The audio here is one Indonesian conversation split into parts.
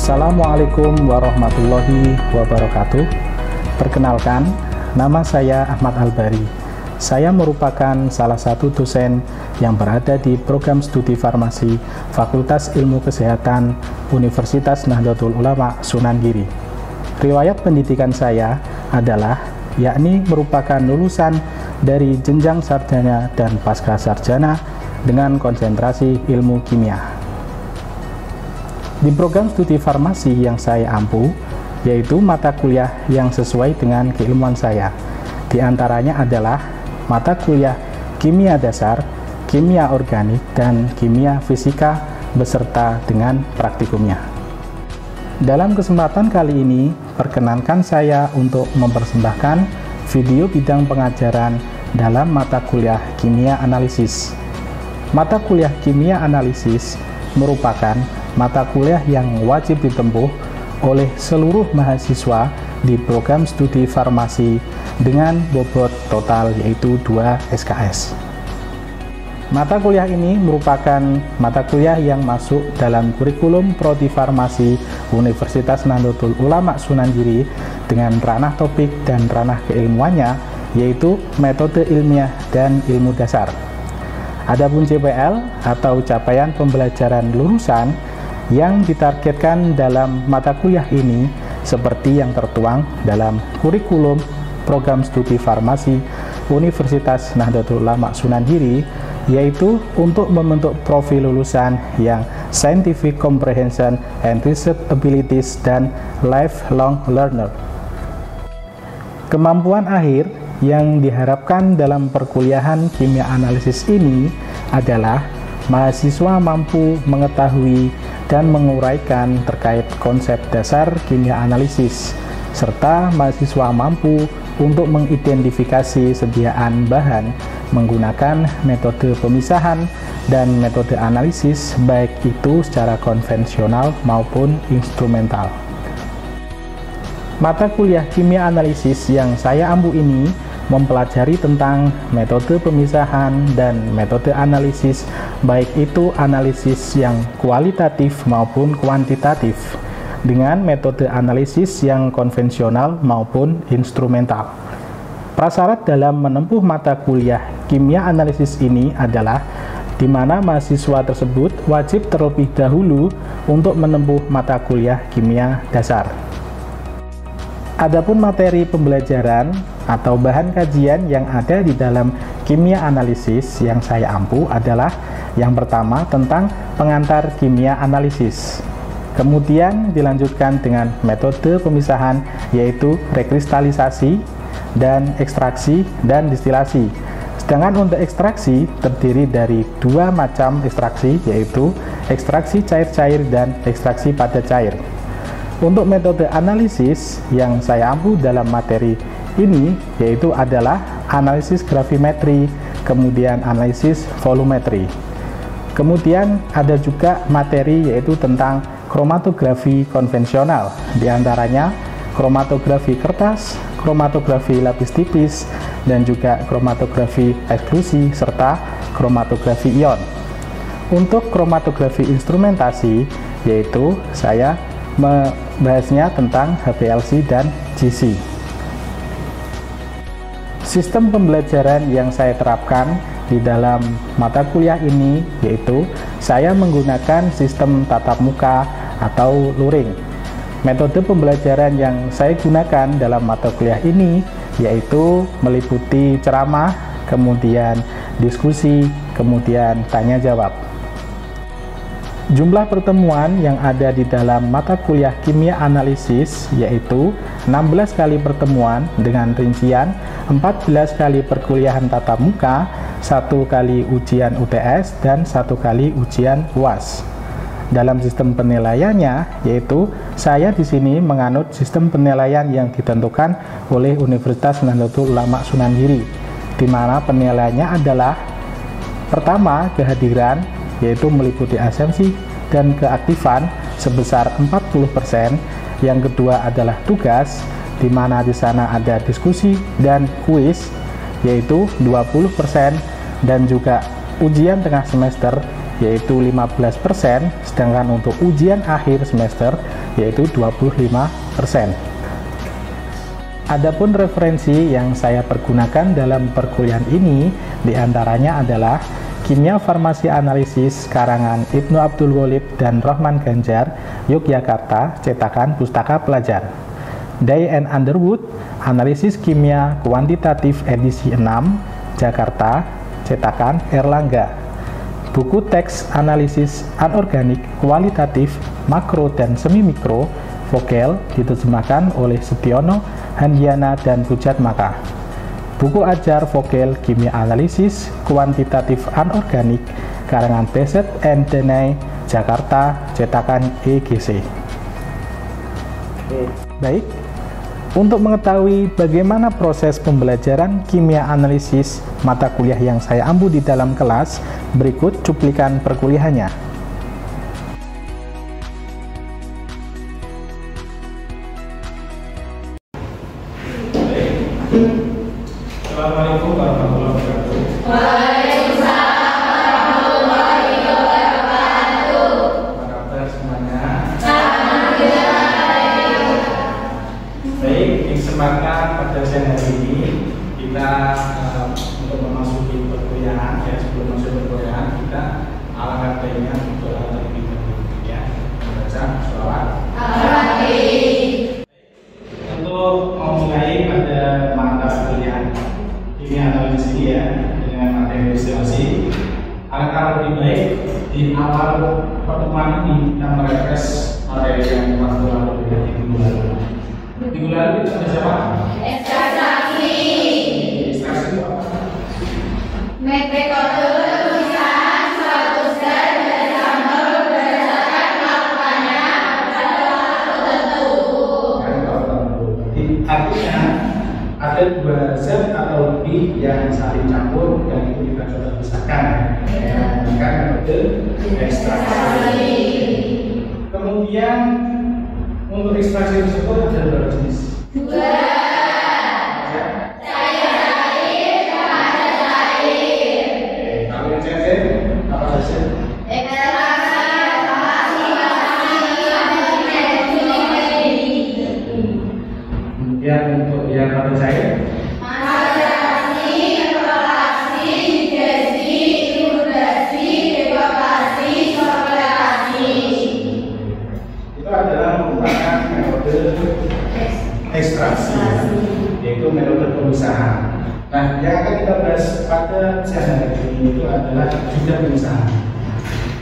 Assalamualaikum warahmatullahi wabarakatuh. Perkenalkan, nama saya Ahmad Albari. Saya merupakan salah satu dosen yang berada di program studi farmasi Fakultas Ilmu Kesehatan Universitas Nahdlatul Ulama Sunan Giri. Riwayat pendidikan saya adalah yakni merupakan lulusan dari jenjang sarjana dan pasca sarjana dengan konsentrasi ilmu kimia. Di program studi farmasi yang saya ampu, yaitu mata kuliah yang sesuai dengan keilmuan saya. Di antaranya adalah mata kuliah kimia dasar, kimia organik, dan kimia fisika beserta dengan praktikumnya. Dalam kesempatan kali ini, perkenankan saya untuk mempersembahkan video bidang pengajaran dalam mata kuliah kimia analisis. Mata kuliah kimia analisis merupakan mata kuliah yang wajib ditempuh oleh seluruh mahasiswa di program studi farmasi dengan bobot total yaitu 2 SKS. Mata kuliah ini merupakan mata kuliah yang masuk dalam kurikulum Prodi Farmasi Universitas Nahdlatul Ulama Sunan Giri dengan ranah topik dan ranah keilmuannya yaitu metode ilmiah dan ilmu dasar. Adapun CPL atau capaian pembelajaran lulusan yang ditargetkan dalam mata kuliah ini seperti yang tertuang dalam kurikulum program studi farmasi Universitas Nahdlatul Ulama Sunan Giri, yaitu untuk membentuk profil lulusan yang scientific comprehension and research abilities dan lifelong learner. Kemampuan akhir yang diharapkan dalam perkuliahan kimia analisis ini adalah mahasiswa mampu mengetahui dan menguraikan terkait konsep dasar kimia analisis, serta mahasiswa mampu untuk mengidentifikasi sediaan bahan menggunakan metode pemisahan dan metode analisis baik itu secara konvensional maupun instrumental. Mata kuliah kimia analisis yang saya ampu ini mempelajari tentang metode pemisahan dan metode analisis, baik itu analisis yang kualitatif maupun kuantitatif, dengan metode analisis yang konvensional maupun instrumental. Prasyarat dalam menempuh mata kuliah kimia analisis ini adalah di mana mahasiswa tersebut wajib terlebih dahulu untuk menempuh mata kuliah kimia dasar. Adapun materi pembelajaran atau bahan kajian yang ada di dalam kimia analisis yang saya ampu adalah yang pertama tentang pengantar kimia analisis. Kemudian dilanjutkan dengan metode pemisahan yaitu rekristalisasi dan ekstraksi dan distilasi. Sedangkan untuk ekstraksi terdiri dari dua macam ekstraksi yaitu ekstraksi cair-cair dan ekstraksi padat cair. Untuk metode analisis yang saya ampu dalam materi ini yaitu adalah analisis gravimetri, kemudian analisis volumetri. Kemudian ada juga materi yaitu tentang kromatografi konvensional, diantaranya kromatografi kertas, kromatografi lapis tipis, dan juga kromatografi eksklusi serta kromatografi ion. Untuk kromatografi instrumentasi yaitu saya membahasnya tentang HPLC dan GC. Sistem pembelajaran yang saya terapkan di dalam mata kuliah ini yaitu saya menggunakan sistem tatap muka atau luring. Metode pembelajaran yang saya gunakan dalam mata kuliah ini yaitu meliputi ceramah, kemudian diskusi, kemudian tanya jawab. Jumlah pertemuan yang ada di dalam mata kuliah kimia analisis yaitu 16 kali pertemuan dengan rincian 14 kali perkuliahan tatap muka, 1 kali ujian UTS, dan 1 kali ujian UAS. Dalam sistem penilaiannya yaitu saya di sini menganut sistem penilaian yang ditentukan oleh Universitas Nahdlatul Ulama Sunan Giri, di mana penilaiannya adalah pertama kehadiran yaitu meliputi absensi dan keaktifan sebesar 40%. Yang kedua adalah tugas, di mana di sana ada diskusi dan kuis yaitu 20%, dan juga ujian tengah semester yaitu 15%, sedangkan untuk ujian akhir semester yaitu 25%. Adapun referensi yang saya pergunakan dalam perkuliahan ini diantaranya adalah Kimia Farmasi Analisis karangan Ibnu Abdul Ghalib dan Rohman Ganjar, Yogyakarta, cetakan Pustaka Pelajar. Day and Underwood, Analisis Kimia Kuantitatif edisi 6, Jakarta, cetakan Erlangga. Buku teks analisis anorganik kualitatif makro dan semi mikro Vogel diterjemahkan oleh Setiono Handiana dan Bujat Maka. Buku ajar Vogel Kimia Analisis Kuantitatif Anorganik karangan Beset and Denay, Jakarta, cetakan EGC. Baik, untuk mengetahui bagaimana proses pembelajaran kimia analisis mata kuliah yang saya ampu di dalam kelas, berikut cuplikan perkuliahannya. Assalamualaikum warahmatullahi wabarakatuh. Waalaikumsalam warahmatullahi wabarakatuh. Apa kabar semuanya? Alhamdulillah. Baik, di kesempatan pada siang hari ini kita untuk memasuki perkuliahan, ya sebelum masuk perkuliahan kita alangkah baiknya untuk terlebih dahulu ya membaca sholawat. Untuk memulai pada mata kuliah kimia analisis ini ya dengan materi destilasi, alangkah lebih baik di awal pertemuan ini kita merefresh materi yang waktu lalu ya di minggu lalu. Minggu lalu itu ada siapa? Ekstraksi. Ekstraksi itu apa? Metode pemisahan suatu zat dari sampel berdasarkan melakukannya pada waktu tertentu. Jadi artinya ada dua zat atau lebih yang saling campur dan itu kita coba pisahkan menggunakan metode ekstraksi. Kemudian untuk ekstraksi tersebut ada berapa jenis? Dua. Cair dan padat cair. Kalau yang cair apa saja? Kemudian untuk yang padat cair? Itu adalah merupakan metode ekstraksi, yaitu metode pemisahan. Nah, yang akan kita bahas pada siang hari ini itu adalah juga pemisahan.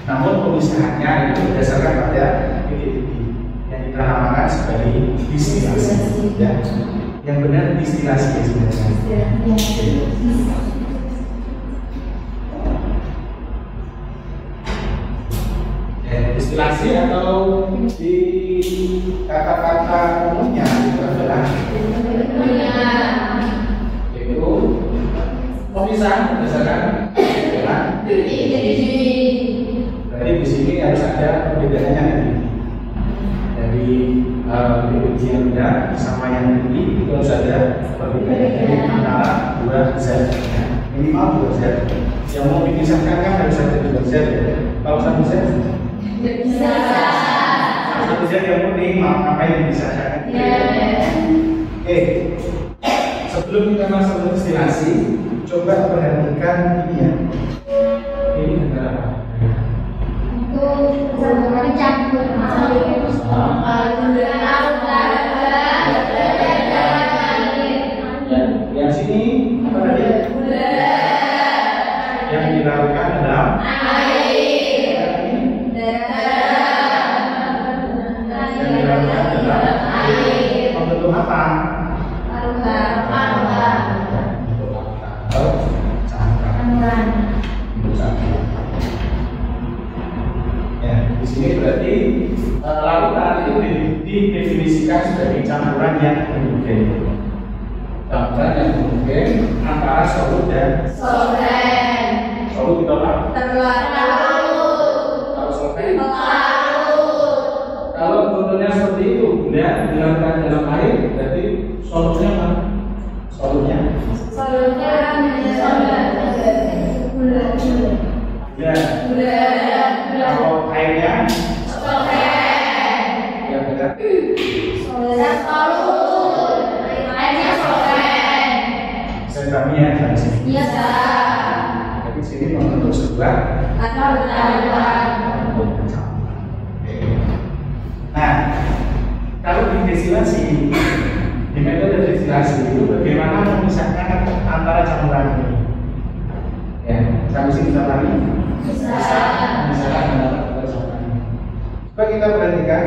Namun pemisahannya itu berdasarkan pada titik-titik yang kita namakan sebagai distilasi. Ya. Yang benar distilasi ya sebenarnya. Distilasi atau di kata-kata umumnya itu adalah yaitu pemisahan berdasarkan perbedaan. Berarti di sini harus ada perbedaannya nanti. Dari biji yang rendah sama yang tinggi itu harus ada perbedaan antara dua zat. Minimal dua zat. Yang mau dipisahkan kan harus ada dua zat ya. Kalau satu zat satu zat yang penting apa yang dipisahkan? Oke. Sebelum kita masuk ke destilasi, coba perhatikan ini ya. Ini adalah apa? Yang sini apa tadi? Yang dilakukan adalah yang dilakukan adalah membentuk apa? Ya, di sini berarti larutan itu didefinisikan sebagai campuran yang homogen. Campuran yang homogen antara solut dan solut itu apa? Kalau solvent? Kalau contohnya seperti itu, gula dilakukan dalam air, berarti solutnya apa? Solutnya? Gula. Kalau airnya? Ya adalah saya kami ya dari sini. Tapi sini membentuk sebuah. Nah, kalau di destilasi, di metode destilasi itu bagaimana memisahkan antara campuran ini? Ya, sampai sini kita lagi. Bisa memisahkan antara campuran ini. Coba kita perhatikan.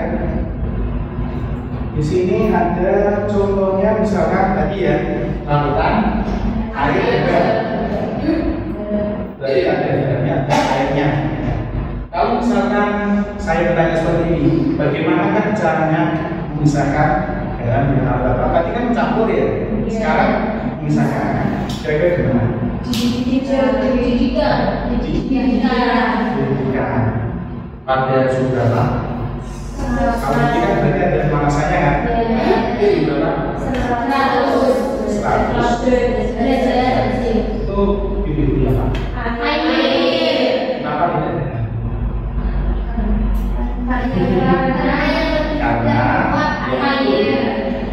Di sini ada contohnya, misalkan tadi ya, larutan air dan berarti ada dalamnya, ada airnya. Kalau misalkan saya bertanya seperti ini, bagaimana kan caranya memisahkan garam dengan larutan? Tadi kan mencampur ya, sekarang memisahkan. Kira-kira gimana? Dididihkan. Pada suhu berapa? Kalau ini kan berarti ada pemanasannya kan? Itu berapa? 100 itu pilih apa? Kenapa tidak?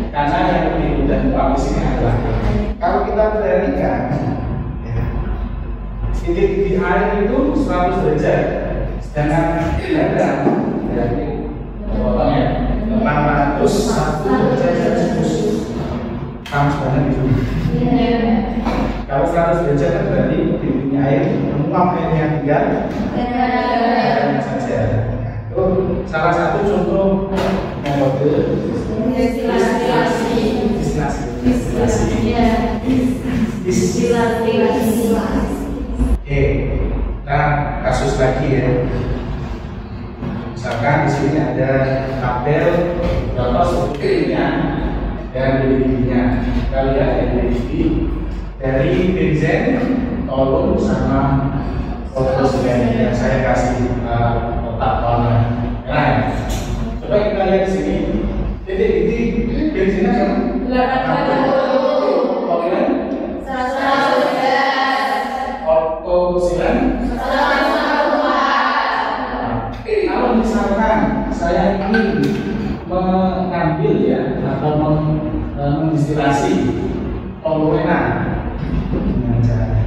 Karena yang lebih mudah di sini adalah kalau kita perhatikan titik-titik air itu 100 derajat, sedangkan garam berarti potongnya 801 derajat Celcius. Panas banget itu. Kalau 100 derajat kan berarti titiknya air menguap, airnya tinggal garamnya saja. Itu salah satu contoh metode destilasi. Oke, nah kasus lagi ya. Misalkan di sini ada tabel berapa strukturnya dan didihnya. Kita lihat ya, dari benzen, tolong sama fotosilen yang saya kasih kotak warna merah. Coba kita lihat di sini. Titik-titik bensinnya kan 80, tolong ortosilen. Kalau misalkan saya ingin mengambil ya atau mendestilasi toluena dengan cara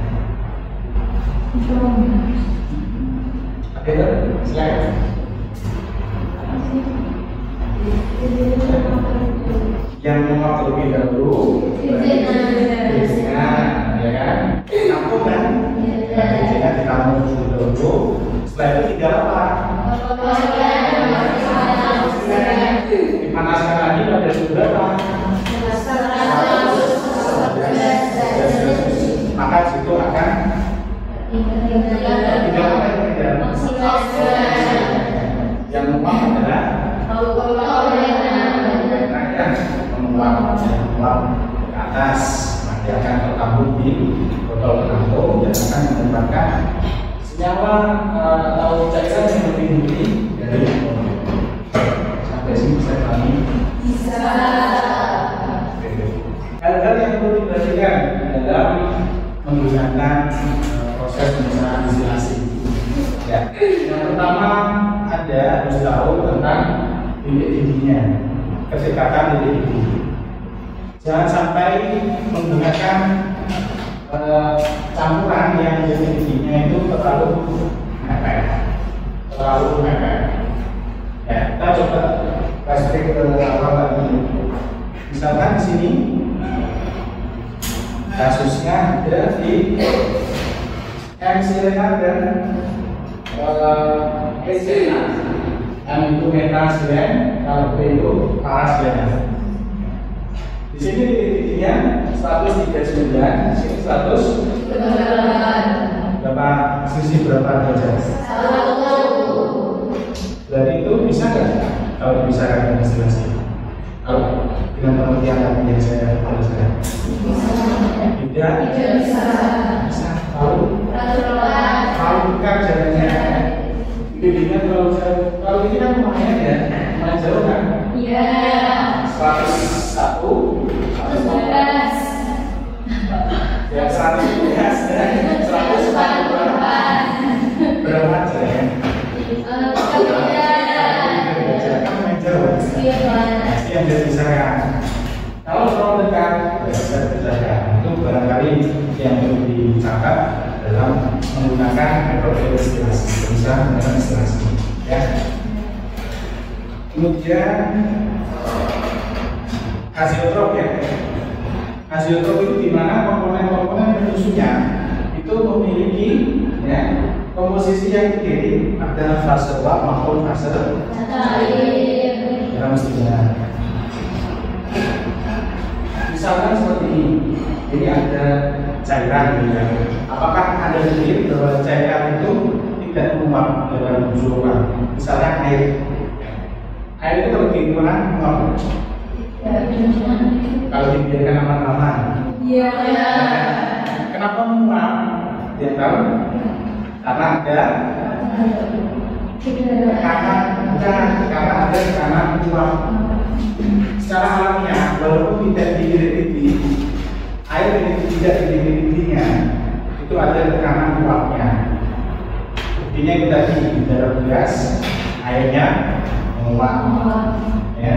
silakan. Yang menguap terlebih dahulu bensinnya, ya kan? Tampung kan? Bensinnya ditampung terlebih dahulu. Setelah itu tinggal apa? Dipanaskan lagi pada suhu berapa? 100. Maka situ akan tinggal apa yang tidak? Yang menguap adalah menguap ke atas, nanti akan tertampung di botol penampung dan akan menyebabkan senyawa atau cairan yang lebih tinggi dari sampai sini bisa kami bisa. Hal-hal yang perlu diperhatikan dalam menggunakan proses pemisahan destilasi. Ya, yang pertama ada harus tahu tentang titik didihnya, kesekatan titik didih. Jangan sampai menggunakan campuran yang titik didihnya itu terlalu mepet. Ya, kita coba flashback ke awal tadi. Misalkan di sini kasusnya ada di M-silena dan E-silena. M itu metasilen, kalau P itu parasilen. Di sini titiknya 139, di sini 100. Berapa sisi berapa derajat? 1. Berarti itu bisa nggak kalau bisa kan destilasi? Kalau dengan pengertian tadi yang saya jelaskan. Tidak bisa. Bisa. Tahu bukan jalannya. Bimbingan kalau ini kan lumayan ya, lumayan jauh kan? Iya. 101, 111, ya 111 dan 144. Berapa jalannya? Kan lumayan jauh. bisa dipisahkan. Kalau terlalu dekat, bisa dipisahkan. Itu barangkali yang perlu dicatat dalam menggunakan metode destilasi, bisa menggunakan destilasi. Ya. Kemudian hasiotrop ya. Hasiotrop itu di mana komponen-komponen penyusunnya itu memiliki ya, komposisi yang identik antara fase uap maupun fase Cair. ya mestinya. Misalkan seperti ini ada cairan ya. Apakah ada dalil bahwa cairan itu tidak menguap dalam bujur? Misalnya air. Air itu kalau dikurang menguap. Kalau dibiarkan aman-aman. Iya. Kenapa menguap? Dia tahu? Karena ada karena ada tekanan uap. Secara alamiah, walaupun tidak diri air yang tidak diri-dirinya itu ada tekanan uapnya. Buktinya itu tadi di dalam gelas airnya menguap. Ya.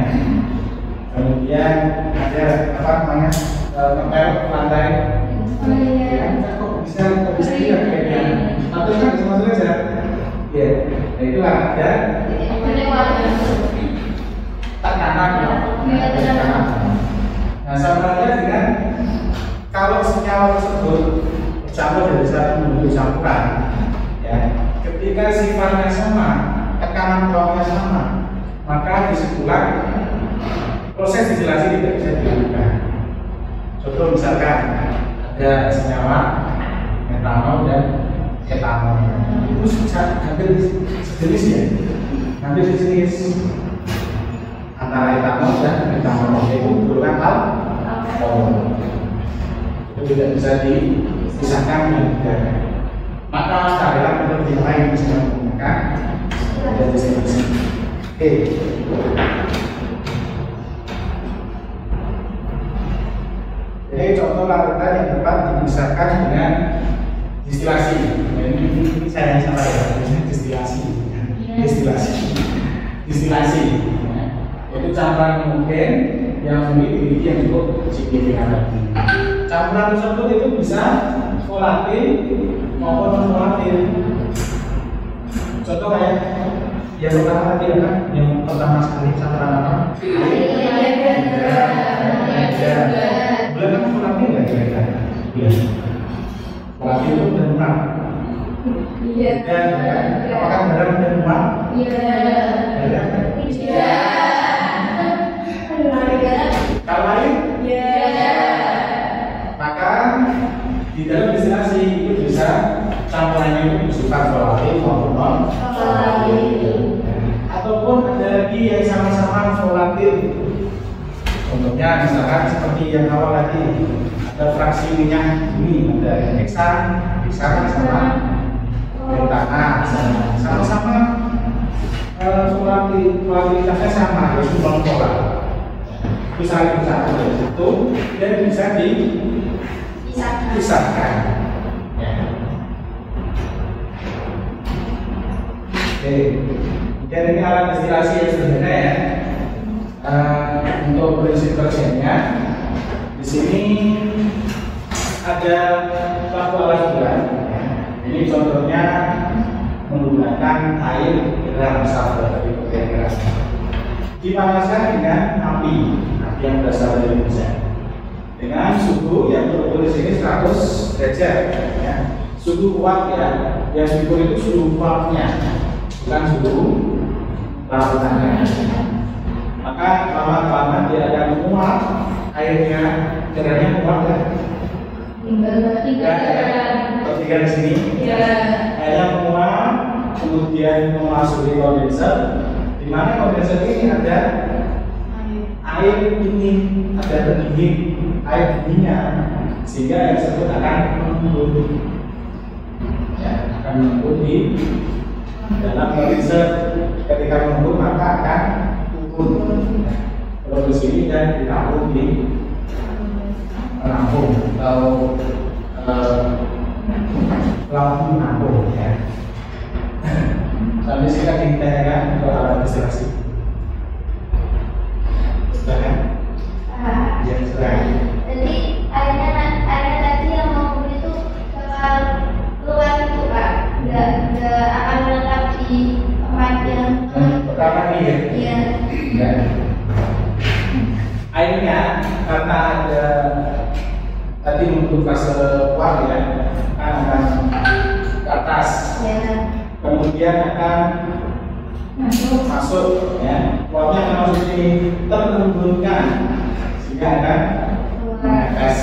Kemudian ada apa namanya tempel lantai. Kok bisa tidak kayaknya? Atau kan semua saja. Ya, itulah ada tekanan. Nah, sama halnya dengan kalau senyawa tersebut bercampur dari satu menjadi campuran, ya, ketika sifatnya sama, tekanan uapnya sama, maka disitulah proses distilasi tidak bisa dilakukan. Contoh misalkan ada senyawa metanol dan etanol, itu hampir sejenis ya, hampir sejenis antara etanol dan metanol, itu merupakan alkohol. Itu tidak bisa dipisahkan dengan maka cara metode yang lain bisa menggunakan ada destilasi. Oke. Jadi contoh larutan yang dapat dipisahkan dengan destilasi. Ini saya salah ya, destilasi. Destilasi. Itu campuran mungkin yang memiliki yang cukup signifikan. Campuran tersebut itu bisa volatil maupun non volatil. Contoh kayak yang pertama tadi apa? Yang pertama sekali campuran apa? Bulan kan volatil nggak kira-kira? Bulan. Volatil itu dan murah. Iya. Dan apakah garam dan murah? Iya. Garam? Iya. Kalau lain? Iya. Maka di dalam destilasi itu bisa campurannya itu bersifat volatil maupun non volatil. Ataupun ada lagi yang sama-sama volatil. Contohnya misalkan seperti yang awal tadi ada fraksi minyak ini ada heksan sama pentana sama-sama volatilitasnya sama yaitu non polar. Itu saling bersatu dari situ dan bisa dipisahkan. Ya. Oke, dan ini alat destilasi yang sebenarnya ya. Untuk prinsip kerjanya di sini ada lampu alas bulan. Ini contohnya menggunakan air garam sabar dari bagian keras. Dipanaskan dengan api yang berasal dari meja dengan suhu yang berukur di sini 100 derajat. Ya. Suhu uap ya, yang diukur itu suhu uapnya, bukan suhu larutannya. Maka lama-lama dia akan menguap airnya, caranya menguap ya. Tinggal di sini. Airnya menguap, kemudian memasuki kondenser. Di mana kondenser ini ada air dingin, ada pendingin air dinginnya, sehingga air tersebut akan mengembun, ya, akan mengembun di dalam kondenser. Ketika mengembun maka akan turun kalau di sini dan ditampung di penampung atau lampu penampung ya. Sampai sini ditanyakan ke alat destilasi. akan menetap di tempatnya. Pertama nih ya. Iya. Ya. Airnya karena ada tadi untuk fase uap ya, akan ke atas, Ya. kemudian akan masuk ya, uapnya akan masuk sini terhembuskan sehingga akan menetes.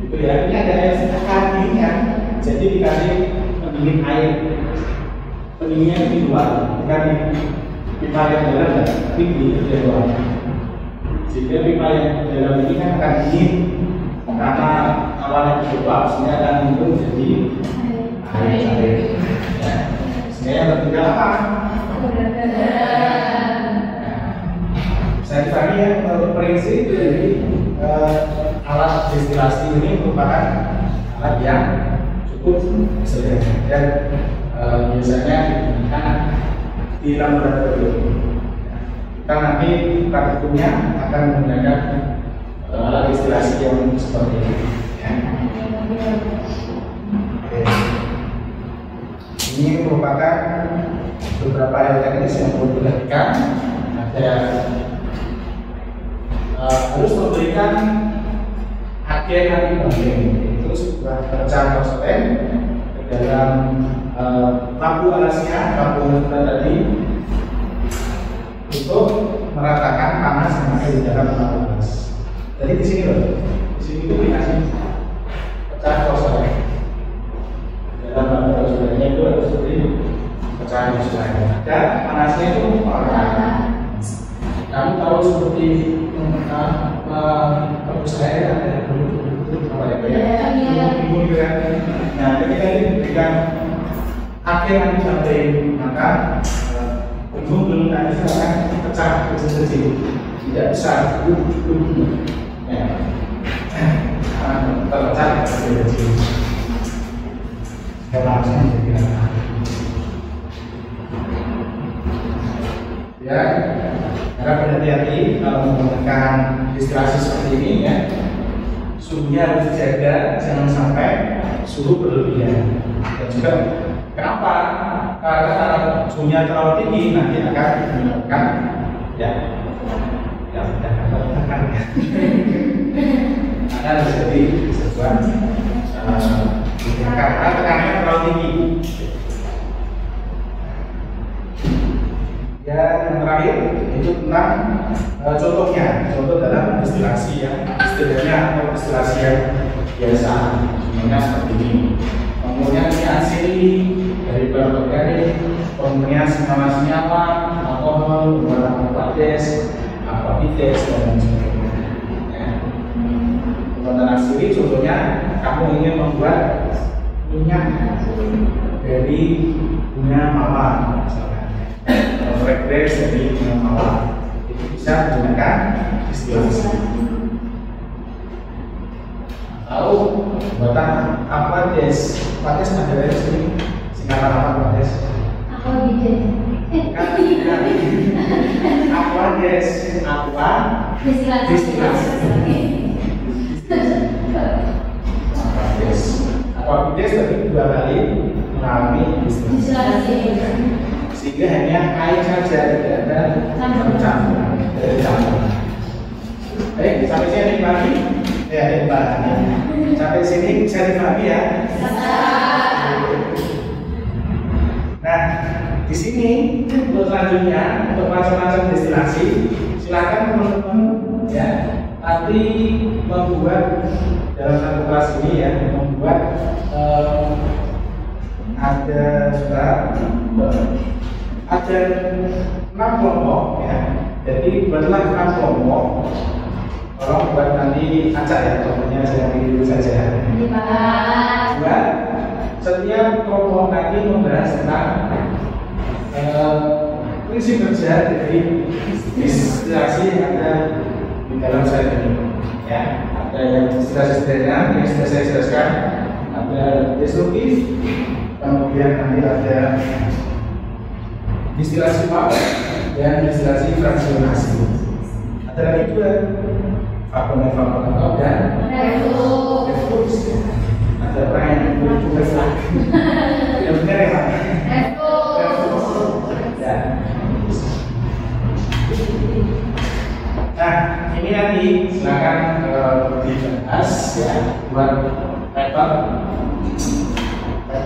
Itu ya, ini ada air tadinya, jadi dikasih pendingin air, pendinginnya di luar, bukan di pipa yang dalam tinggi di luar. Jika pipa yang dalam ini kan akan dingin karena awalnya beruap, sehingga akan muncul jadi air. Ya. Sehingga yang tertinggal apa? Saya tadi yang prinsip dari alat destilasi ini merupakan alat yang cukup sederhana dan biasanya digunakan di laboratorium. Kita nanti praktikumnya akan menggunakan alat destilasi yang seperti ini. Ya. Oke. Ini merupakan beberapa hal teknis yang perlu diperhatikan. Ada harus memberikan agen anti bonding, itu sebuah pecahan porselen ke dalam lampu alasnya, lampu tadi untuk meratakan panas yang ada di dalam lampu alas. Jadi di sini loh, di sini itu dikasih pecahan porselen. Dalam lampu porselennya itu harus seperti pecahan porselen. Dan panasnya itu merata. Kamu tahu seperti rebus air ada apa ya? Nah, ketika ini diberikan akhir yang sampai maka belum tadi akan pecah kecil-kecil, tidak besar, ya, terpecah kecil-kecil. Langsung jadi apa? Ya. Karena berhati-hati kalau menggunakan destilasi seperti ini ya, suhunya harus dijaga, jangan sampai suhu berlebihan. Dan juga kenapa? Karena kalau suhunya terlalu tinggi nanti akan menyebabkan ya akan terjadi sebuah karena tekanannya terlalu tinggi. Yang terakhir itu tentang contohnya, contoh dalam destilasi yang istilahnya atau destilasi yang biasa, semuanya seperti ini. Kemudian asili dari bahan organik, kemudian senyawa, alkohol, bahan aquades, aquavites dan lain sebagainya. Pembuatan asili contohnya kamu ingin membuat minyak dari bunga mawar, misalkan. Fragrance dari bunga mawar itu bisa menggunakan destilasi. Lalu buatan aquades, aquades ada dari sini singkatan apa aquades? Aquades, aqua destilasi. Aquavites tadi 2 kali mengalami destilasi. Sehingga hanya air saja, tidak ada campuran dari campuran. Baik, sampai sini dipahami? Ya, dipahami. Sampai sini bisa dipahami ya? Nah, di sini untuk selanjutnya untuk macam-macam destilasi, silakan teman-teman ya nanti membuat dalam satu kelas ini ya, membuat ada surat. Ada 6 kelompok ya, jadi buatlah 6 kelompok. Tolong buat nanti acak ya, contohnya saya pilih saja. Buat setiap kelompok nanti membahas tentang prinsip kerja dari destilasi yang ada di dalam slide ini. Ya, ada yang destilasi sederhana yang sudah saya jelaskan, ada destruktif, kemudian nanti ada destilasi uap dan destilasi fraksionasi. Ada lagi juga vakum evaporator dan reflux. Ada orang yang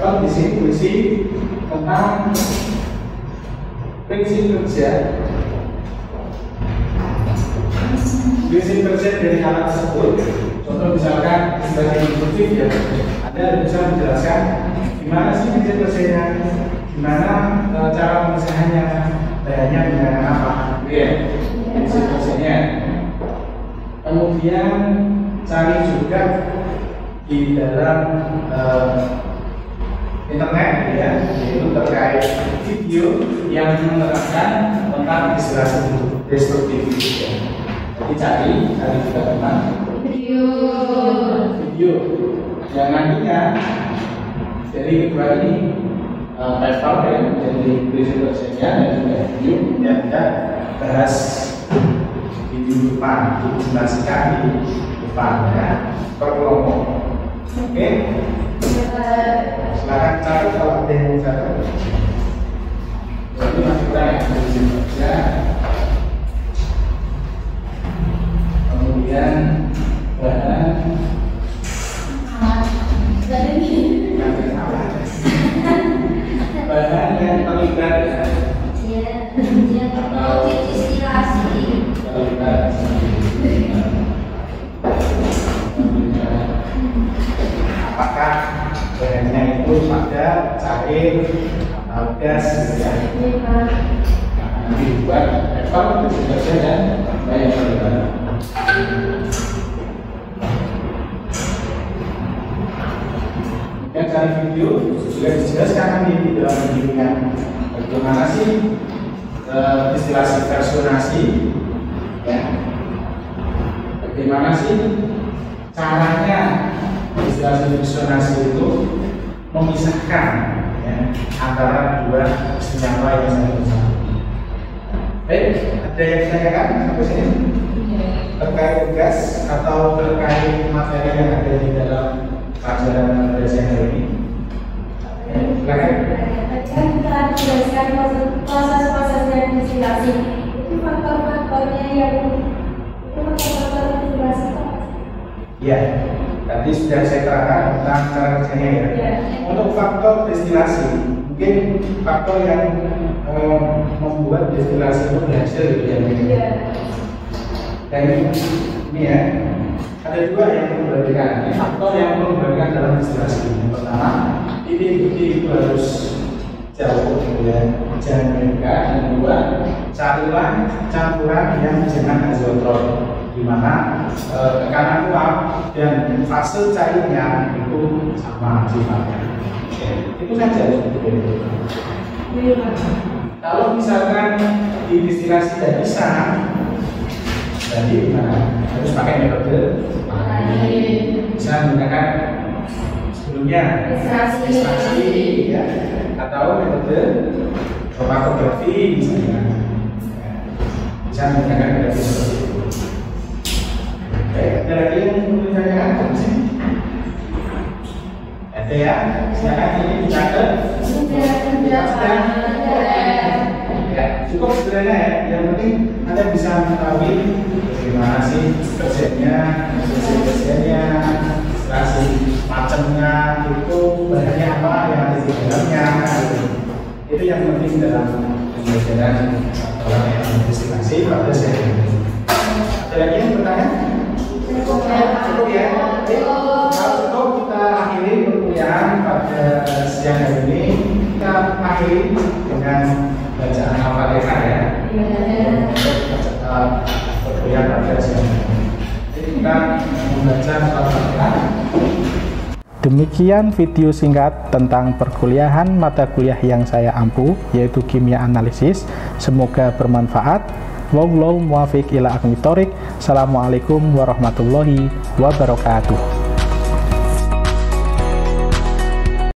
Kalau di sini berisi tentang prinsip kerja. Prinsip kerja dari alat tersebut. Contoh misalkan sebagai induktif ya, Anda bisa menjelaskan gimana sih prinsip kerjanya, gimana cara pemisahannya, bahannya dengan apa, ya, prinsip kerjanya. Kemudian cari juga di dalam internet ya, yaitu terkait video yang menerangkan tentang istilah destruktif ya. Jadi cari juga tentang video yang nantinya dari kedua ini paper ya, jadi prinsip kerjanya dan juga video yang kita bahas di depan, dijelaskan di depan ya, per kelompok. Oke, silakan catat kalau ada yang catat. Jadi masih kurang yang prinsip kerja. Kemudian bahan yang terlibat atau terlibat apakah bahannya itu padat, cair, atau gas ya. Nanti dibuat paper kerja dan banyak terlibat. Yang cari video juga dijelaskan di dalam bimbingan bagaimana sih istilah versionasi ya, bagaimana sih caranya istilah versionasi itu memisahkan ya, antara dua senyawa yang saling bersama. Baik, ada yang ditanyakan sampai sini terkait gas atau terkait materi yang ada di dalam pelajaran pada hari ini? Silakan. Kan telah dijelaskan proses-proses yang distilasi. Itu faktor-faktornya yang itu faktor-faktor distilasi. Ya, tadi sudah saya terangkan tentang cara kerjanya ya. Untuk faktor destilasi, mungkin faktor yang membuat destilasi itu berhasil gitu ya. Dan ini ya, ada dua yang perlu diperhatikan. Ini faktor yang perlu diperhatikan dalam destilasi. Yang pertama, titik-titik itu harus jauh, kemudian jangan mendekat. Yang kedua, carilah campuran yang dengan azotron, di mana tekanan uap dan fase cairnya itu sama sifatnya. Itu saja sebetulnya. Kalau misalkan di destilasi tidak bisa, jadi gimana? Harus pakai metode bisa menggunakan sebelumnya ekstraksi ya, atau metode kromatografi misalnya ya, bisa menggunakan metode seperti itu. Baik, ada lagi yang perlu ditanyakan? Ada ya, silakan ini dicatat. Ya, cukup sebenarnya ya. Yang penting Anda bisa mengetahui bagaimana sih kerjanya, ilustrasi macamnya, itu bahannya apa yang ada di dalamnya. Itu yang penting dalam pembelajaran orang yang ilustrasi pada saya. Ada lagi yang bertanya? Cukup ya. Kalau cukup kita akhiri perkuliahan pada siang hari ini. Kita akhiri dengan bacaan Al-Fatihah ya. Perkuliahan pada siang hari ini. Jadi kita membaca Al-Fatihah. Demikian video singkat tentang perkuliahan mata kuliah yang saya ampu, yaitu kimia analisis. Semoga bermanfaat. Wallahu muwaffiq ila aqwamit thoriq. Assalamualaikum warahmatullahi wabarakatuh.